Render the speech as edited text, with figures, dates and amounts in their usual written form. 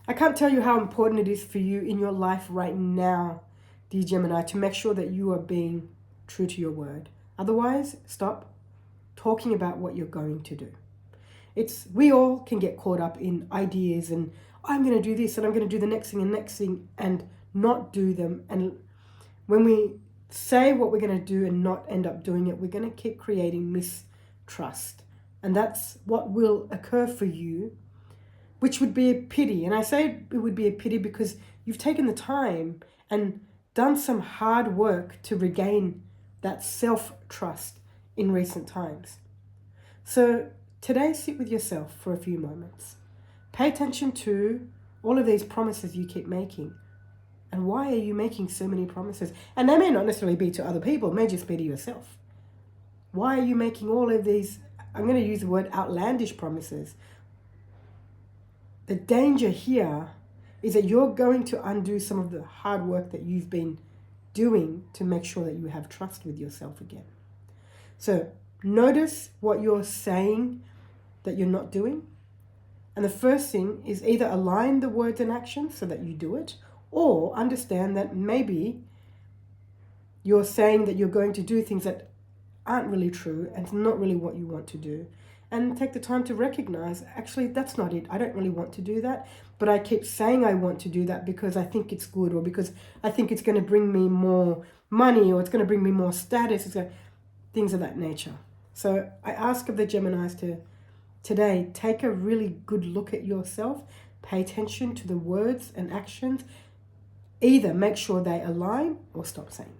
I can't tell you how important it is for you in your life right now, dear Gemini, to make sure that you are being true to your word. Otherwise, stop talking about what you're going to do. We all can get caught up in ideas and I'm going to do this and I'm going to do the next thing and not do them. And when we say what we're going to do and not end up doing it, we're going to keep creating mistrust. And that's what will occur for you, which would be a pity. And I say it would be a pity because you've taken the time and done some hard work to regain that self-trust in recent times. So today, sit with yourself for a few moments. Pay attention to all of these promises you keep making. And why are you making so many promises? And they may not necessarily be to other people, it may just be to yourself. Why are you making all of these, I'm going to use the word outlandish promises? The danger here is that you're going to undo some of the hard work that you've been doing to make sure that you have trust with yourself again. So notice what you're saying that you're not doing. And the first thing is either align the words and actions so that you do it, or understand that maybe you're saying that you're going to do things that aren't really true and it's not really what you want to do. And take the time to recognize, actually, that's not it. I don't really want to do that, but I keep saying I want to do that because I think it's good, or because I think it's going to bring me more money, or it's going to bring me more status, things of that nature. So I ask of the Geminis to today take a really good look at yourself, pay attention to the words and actions, either make sure they align or stop saying.